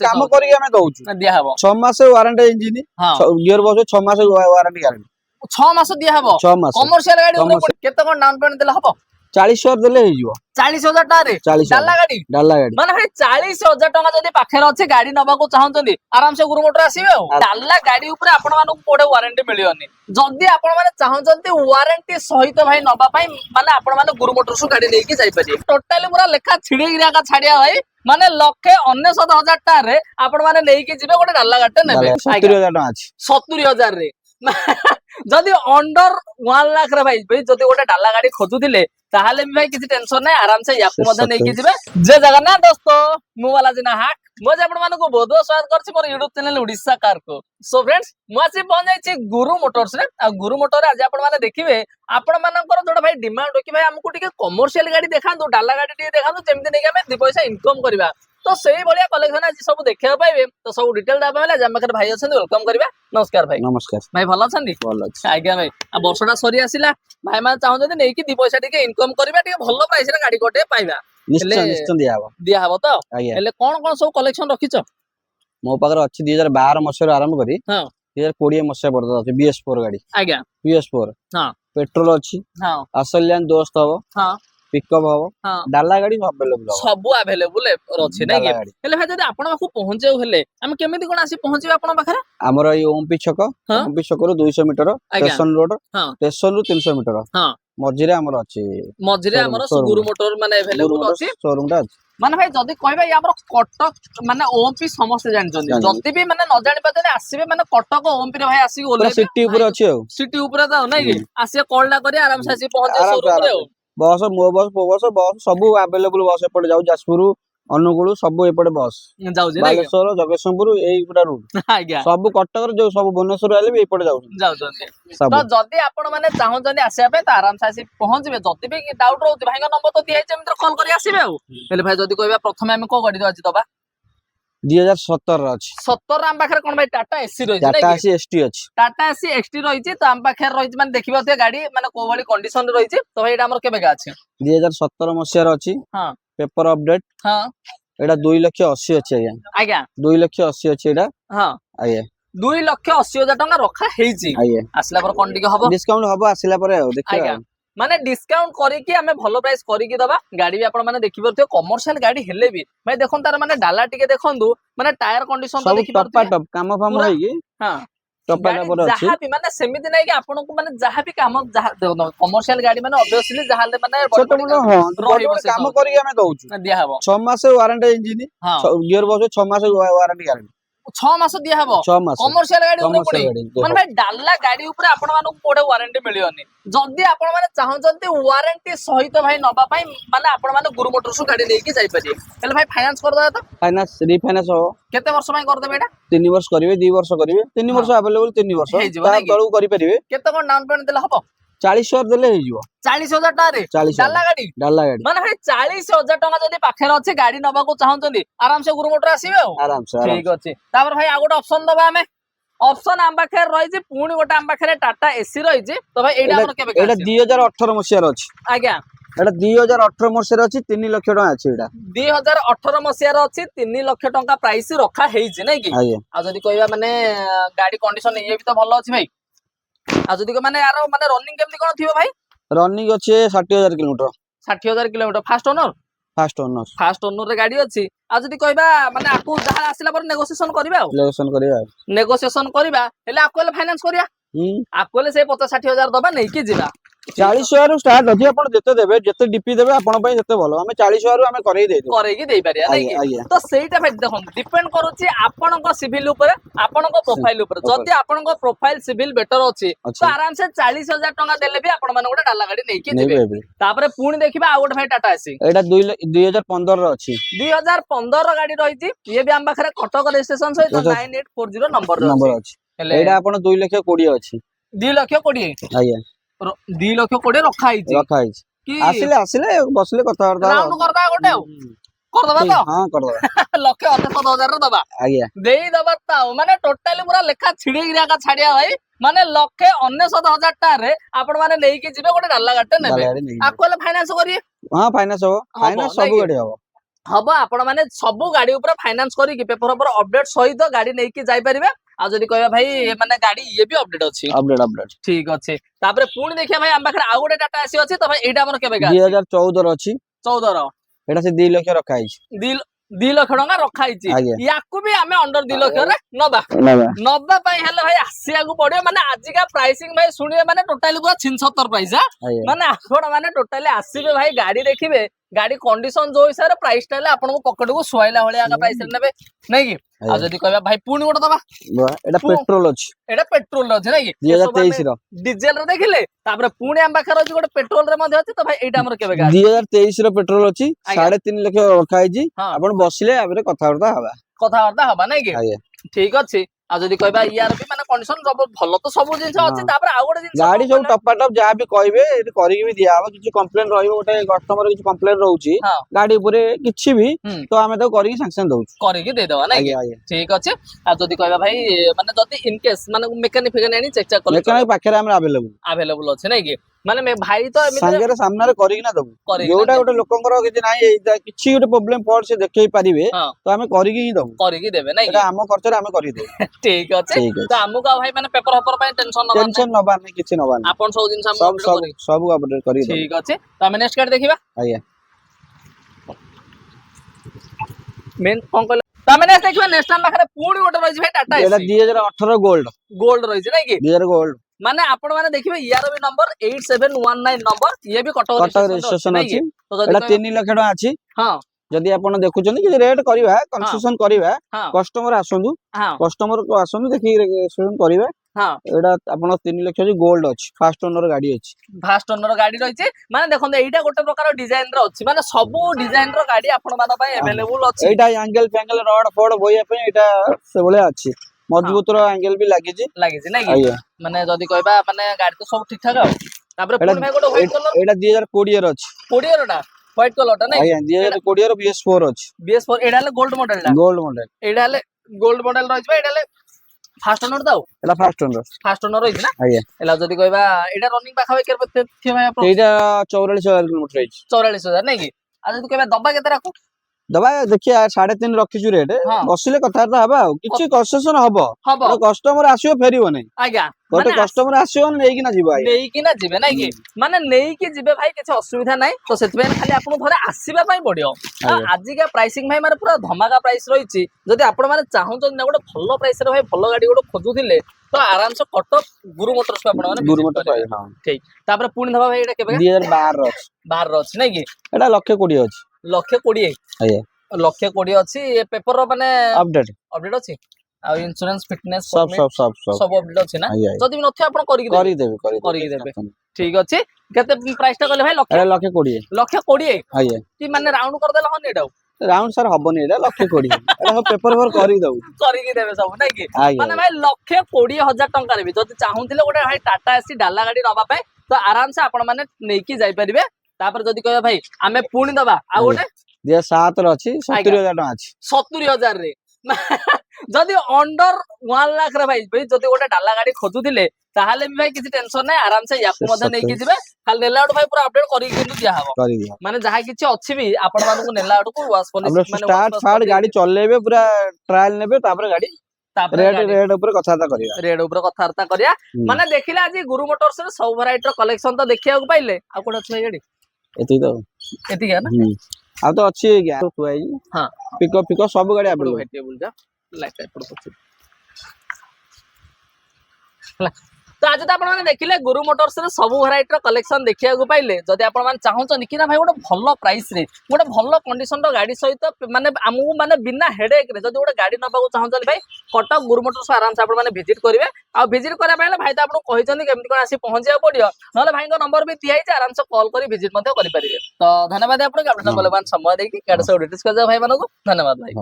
काम करी हमें दउछु दिया हबो 6 मास वारंटी इंजिन गियर बॉक्स 6 मास वारंटी गारंटी 6 मास दिया हबो 6 मास कमर्शियल गाड़ी ऊपर केते कोन डाउन पेमेंट देला हबो 40,000 देले हे जिवो 40,000 टाका रे डाला गाड़ी माने भाई 40,000 टका जदी पाखर अछि गाड़ी नबा को चाहउछन्ती आराम से गुरु मोटर आसीबे डाला गाड़ी ऊपर आपण मानु कोडे वारंटी मिलियोनी जदी आपण माने चाहउछन्ती वारंटी सहित भाई नबा पई माने आपण माने गुरु मोटर सु गाड़ी लेके जाई पारी टोटली पूरा लेखा छिड़ी गिरा का छाडिया भाई माने लक्षे 99,000 टाका रे आपण माने लेके जिबे कोडे डाला गाड़ी नेबे 70,000 टका अछि 70,000 रे जदी अंडर 1 लाख रे भाई जदी गोटे डाला गाड़ी खोजुथिले ताहाले भी भाई किसी टेंशन नहीं आराम से याकू मधे नहीं जिबे जय जगन्नाथ दोस्तों मु वाला जिना हाक मो आपण मानको बहुत बहुत स्वागत करछि मोर YouTube चैनल उड़ीसा कार को सो फ्रेंड्स मु आसी पहुंच जाई छी गुरु मोटर्स रे आ गुरु मोटर रे आज आपण माने देखिबे आपण मानकर जोडा भाई डिमांड कि भाई हमको टिके कमर्शियल गाड़ी देखांतु डाला गाड़ी टिके देखांतु जेमति नै कि हमें 2 पैसा इनकम करबा तो सही बलिया कलेक्शन आज सब देखिया पाइबे तो सब डिटेल दाबा होला जमकर भाई अछन वेलकम करबा नमस्कार भाई नमस्कार भाई भलो अछन भलो अछि आज्ञा भाई आ वर्षटा सरी आसिला भाई मान चाहौ जदी नै कि 2 पैसा टिके इनकम करबा टिके भलो प्राइस रे गाड़ी कोटे पाइबा निश्चय दिया हबो तो हेले कोन कोन सब कलेक्शन रखिछ मो पाकर अछि 2012 मसिया आरंभ करी हां 2020 मसिया पर्यंत अछि BS4 गाड़ी आज्ञा BS4 हां पेट्रोल अछि हां असलियन दोस्त हबो हां पिकअप हबो डाला गाड़ी सब अवेलेबल अछि नै कि हेले भाई जदी आपण माखु पहुंचे हेले हम केमिति कोन आसी पहुंचबे आपण पाखरे हमर ई ओमपी छक रु 200 मीटर स्टेशन रोड स्टेशन रु 300 मीटर हां मझिरे हमर अछि मझिरे हमर गुरु मोटर माने अवेलेबल अछि शोरूम दा माने भाई जदी कहबा या हमर कटक माने ओमपी समस्त जानि जंदी जदी भी माने न जानि पते आसीबे माने कटक ओमपी रे भाई आसी ओले सिटी ऊपर अछि सिटी ऊपर दा नै कि आसी कॉलडा करी आराम से आसी पहुंचे शोरूम रे बस मो बस सब अवेलेबल बस एपटे जाउ जाजपुर अनुगुल सब एपटे बस जाउ जे बालेश्वर जगतसिंहपुर एई पुरा रूट आज्ञा सब कटक जो सब भुवनेश्वर आले भी एपटे जाउ तो जदी आपण माने चाहौ जदी आसीबे पे त आराम से आसी पहुंचबे जदी भी डाउट रहउती भाईगा नंबर तो दिया छै हम कॉल करी आसीबे हेले भाई जदी कहबा प्रथमे हम को गाड़ी दवा दबा 2017 अछि 17 हम पाखरे कोन भाई टाटा एसी रहि टाटा एसी एसटी अछि टाटा एसी एसटी रहि छै त हम पाखरे रहि छै माने देखिबा ते गाड़ी माने को वाली कंडीशन रहि छै तो भाई एटा हमर केबे का अछि 2017 मसिया र अछि हां पेपर अपडेट हां एटा 2,80,000 अछि आज्ञा 2,80,000 अछि एटा हां आज्ञा 2,80,000 टका रखा हेइ छी आसला पर कोन टिके हबो डिस्काउंट हबो आसला पर देखिबा माने डिस्काउंट करी कि हमें भलो प्राइस करी कि दबा गाड़ी भी आपण माने देखि परथि कमर्शियल गाड़ी हेले भी भाई देखन तार माने डाला टिके देखंदु माने टायर कंडीशन तो देखि परथि सब टप काम फाम होई कि हां टपा पर अछि जहा भी माने सेमिति नै कि आपण को माने जहा भी काम जहा कमर्शियल गाड़ी माने ऑब्वियसली जहा ले माने छोट मोट हां काम करी हमें दउछु दिया हबो 6 मास वारंटी इंजिन गियर बॉक्स 6 मास वारंटी गारंटी 6 मास दिया हबो कमर्शियल गाड़ी ऊपर पड़ी माने भाई डाला गाड़ी ऊपर आपण मानु कोडे वारंटी मिलियोनी जदी आपण माने चाहउछन्ती वारंटी सहित भाई नबा पई माने आपण माने गुरु मोटर सु गाड़ी लेके जाई पारी हेले भाई फाइनेंस कर दबा त फाइनेंस रिफाइनेंस हो केते वर्ष पई कर देबे एटा 3 वर्ष करिवे 2 वर्ष करिवे 3 वर्ष अवेलेबल 3 वर्ष ता तळु करि परिवे केते कोन डाउन पेमेंट देला हबो 40,000 देले हे जिवो 40,000 टाका रे डाला गाड़ी माने भाई 40,000 टका जदी पाखरे अछि गाड़ी नबा को चाहउछन्ती आराम से गुरु मोटर आसीबे आराम से ठीक अछि तापर भाई आ गोटे ऑप्शन दबा हमें ऑप्शन आम पाखे रही छी पुणी गोटे आम पाखे टाटा एसी रही छी तो भाई एटा हमर केबे एटा 2018 मसिया र अछि आज्ञा एटा 2018 मसिया र अछि 3 लाख टका अछि एटा 2018 मसिया र अछि 3 लाख टका प्राइस रखा हेइ छी नै कि आ जदी कहबा माने गाड़ी कंडीशन ये भी तो भलो अछि भाई आ जदी को माने यार माने रनिंग केमति कोन थिबो भाई रनिंग अछि 60,000 किलोमीटर 60,000 किलोमीटर फास्ट ओनर रे गाड़ी अछि आ जदी कहबा माने आकु जहा आसिला पर नेगोशिएशन करबा हेले आकु फाइनेंस करिया आकु से 50-60,000 दबा नै कि जिबा 40,000 रु स्टार्ट अछि आपण जते देबे जते डीपी देबे आपण पई जते भलो हमें 40,000 रु हमें करई देई पारिया नै कि तो सेटा भाई देखो डिपेंड करूची आपण को सिविल ऊपर आपण को प्रोफाइल ऊपर जदी आपण को प्रोफाइल सिविल बेटर अछि तो आराम से 40,000 टका देले भी आपण माने गोटे डाला गाड़ी नै कि देबे तापरे पुणी देखिबा आ गोटे भाई टाटा एसी एटा 2015 रो अछि 2015 रो गाड़ी रही छी ये भी हम बखरे कटक रजिस्ट्रेशन सहित 9840 नंबर अछि एटा आपण 2,20,000 अछि 2,20,000 आज्ञा 2,20,000 रखा कि आसिले बसले कथा राउंड करदा गोटे कर दबा तो हां कर दबा लक्ष्य 98,000 रे दबा आज्ञा देई दबा ता माने टोटली पूरा लेखा छिड़ी गिरा का छाडिया भाई माने लक्ष्य 99,000 टाका रे आपण माने लेई के जिबे गोटे डाला गाटे नेबे आकोले फाइनेंस करिए हां फाइनेंस हो फाइनेंस सब गाडी हो हब आपण माने सब गाड़ी ऊपर फाइनेंस करिक पेपर पेपर अपडेट सहित गाड़ी नेकी जाई परिबे आ जदी कहबा भाई माने गाड़ी ये भी अपडेट अछि अपडेट ठीक अछि तापरे पुणी देखिया भाई हम पाखरे आ गोटे टाटा एसी अछि त भाई एटा हमर केबे गा 2014 अछि 14 रो एटा से 2 लाख रखा आइछि 2 लाख टका रखा आइछि याकू भी हमें अंडर 2 लाख रे नबा पई हेले भाई आसिया को पड़ियो माने आजिका प्राइसिंग भाई सुनिए माने टोटली पूरा 76 पैसा माने आपण माने टोटली आसीबे भाई गाड़ी देखिबे गाड़ी कंडीशन जो हिसाब रे प्राइस टाले आपन को पॉकेट को सोइला होले आका प्राइस रे नेबे नै कि आ जदी कहबा भाई पुणी गोटे दबा एटा पेट्रोल अछि एटा पेट्रोल अछि नै कि 2023 रो डीजल रे देखिले तापर पुणी हम पाखर अछि गोटे पेट्रोल रे मध्ये अछि तो भाई एटा हमर केबे गा 2023 रो पेट्रोल अछि 3.5 लाख रखा आइछि आपन बसिले आबरे कथा हबा नै कि ठीक अछि आ जदी कहबा यार भी माने कंडीशन सब भलो तो सब जिंस अछि तापर आ गोटे जिंस गाड़ी सब टपा टप जा भी कहबे एटी करिक भी दिया हबो किछि कंप्लेन रहइबो गोटे कस्टमर किछि कंप्लेन रहउछि गाड़ी ऊपर किछि भी तो हमें तो करिक सैंक्शन दउछ करिक दे देबा नै कि ठीक अछि आ जदी कहबा भाई माने जदी इन केस माने मेकानिक फेगन आनी चेक चेक मेकानिक पाखरे हम अवेलेबल अछि नै कि माने भाई तो संगे रे सामने रे करिक ना दबु जोटा गोटे लोकंकर किछि नाही किछि गोटे प्रॉब्लम पड़ से देखै परिबे तो हमें करिक ही दबु करिक देबे नै कि एटा हम खर्च रे हमें करि दे ठीक अछि तो हमु का भाई माने पेपर पेपर पय टेंशन नबा नै किछि नबा नै आपन सब दिन हम सब अपडेट करि दे ठीक अछि तो हमें नेक्स्ट गाड़ी देखिबा आया मेन कोन कहले तो हमें नेक्स्ट देखिबा नेक्स्ट टाइम पाखरे पुणी गोटे रहिछि भाई टाटा एटा 2018 गोल्ड रहिछि नै कि 2000 गोल्ड माने आपण माने देखिबे यार भी नंबर 8719 नंबर ये भी कटक रजिस्ट्रेशन अछि एटा 3 लाख टका अछि हां जदी आपण देखुचंदी कि रेट करबा कंसेशन करबा कस्टमर आसंदु कस्टमर को आसंदु देखि रेजिस्ट्रेशन करबा हां एटा आपण 3 लाख अछि गोल्ड अछि फास्ट ओनर गाड़ी अछि फास्ट ओनर गाड़ी रहिछि माने देखंदे एटा गोटे प्रकार डिजाइन रो अछि माने सब डिजाइन रो गाड़ी आपण माने पय अवेलेबल अछि एटा एंगल फैंगल रड फोड बोया पे एटा से बोले अछि मजबूत रो एंगल भी लागिछि नै कि माने जदी कहबा माने गाड़ी तो सब ठीक ठाक आ तापर पुणी भाई गोटे व्हाइट कलर एटा 2020 रो अछि 20 रोटा व्हाइट कलर टा नै आया 2020 रो BS4 अछि BS4 एडा ले गोल्ड मॉडल एडा ले गोल्ड मॉडल रहिछ एडा ले फास्ट ओनर दाও एला फास्ट ओनर रहिछ ना आया एला जदी कहबा एडा रनिंग पाखा के थे भाई आपण एडा 44000 किलोमीटर रहिछ 44000 नै कि आ जदी कहबा दबा केते राखो दबा देखिया 3.5 रखिछु रेट बसिले कथाटा हबा किछि कंसेशन हबो कस्टमर आसीओ फेरिबो नै आज्ञा गोटे कस्टमर आसीओ नै कि ना जिबो नै कि ना जिबे नै कि माने नै कि जिबे भाई किछि असुविधा नै तो सेतबे खाली आपन घरे आसीबा पई पडियो आजि का प्राइसिंग भाई माने पूरा धमाका प्राइस रहिछि जदी आपण माने चाहउछन ना गोटे भलो प्राइस रे भाई भलो गाड़ी गोटे खोजुथिले तो आराम से कटक गुरु मोटर्स पे आपण माने गुरु मोटर्स हां ठीक तापर पुणी धबा भाई एटा केबे 2012 रो अछि नै कि एटा 120 अछि 120 आया 120 अछि ए पेपर रो माने अपडेट अछि आ इंश्योरेंस फिटनेस सब अपडेट अछि ना जदी नथि आपण करि देबे ठीक अछि केते प्राइस टा कहले भाई 120 आया कि माने राउंड कर देला हन एटा राउंड सर हबनी एटा 120 एटा सब पेपर वर्क करि दउ करि देबे सब नै कि माने भाई 120,000 टंका रे भी जदी चाहुथिले गोटे भाई टाटा एसी डाला गाड़ी नबा पे तो आराम से आपण माने नेकी जाई परिबे तापर जदी कहबा भाई आमे पुणी दबा आ गोटे 7 रो अछि 70000 टका अछि 70000 रे जदी अंडर 1 लाख रे भाई जदी गोटे डाला गाड़ी खोजुथिले ताहाले भी भाई किछि टेंशन नै आराम से याकू मधे नै कि जिबे खाली नेलाउट भाई पूरा अपडेट करि किनु दिया हबो माने जहा किछि अछि भी आपण मानू को नेलाउट को वाश पॉलिश माने स्टार्ट फाड़ गाड़ी चलेबे पूरा ट्रायल नेबे तापर गाड़ी रेड ऊपर कथाता करिया रेड ऊपर कथाता करिया माने देखिले आज गुरु मोटर्स रे सब वैरायटी रो कलेक्शन तो देखिया को पाइले आ कोन अछि गाड़ी एति है ना आ तो अच्छी गया तो तुआई हां पिको सब गाड़ी आपन टेबल जा लाइट टाइप पड़ तो आज तो आपण माने देखिले गुरु मोटर्स रे सब वैरायटी रो कलेक्शन देखिया को पाइले जदी आपण माने चाहउछन कि ना भाई गोटे भलो प्राइस रे गोटे भलो कंडीशन रो गाड़ी सहित माने हमहु माने बिना हेडेक रे जदी गोटे गाड़ी नबा को चाहउछन भाई कटक गुरु मोटर्स आराम से आपण माने विजिट करिवे आ विजिट करा पाइले भाई तो आपण कहिछन केमति कोन आसी पहुंचिया पडियो नले भाई को नंबर भी दिया छै आराम से कॉल करी विजिट मते करि परिवे तो धन्यवाद आपण के आपण मूल्यवान समय देकी गाड़ी से डिस्कस कर भाई मानको धन्यवाद भाई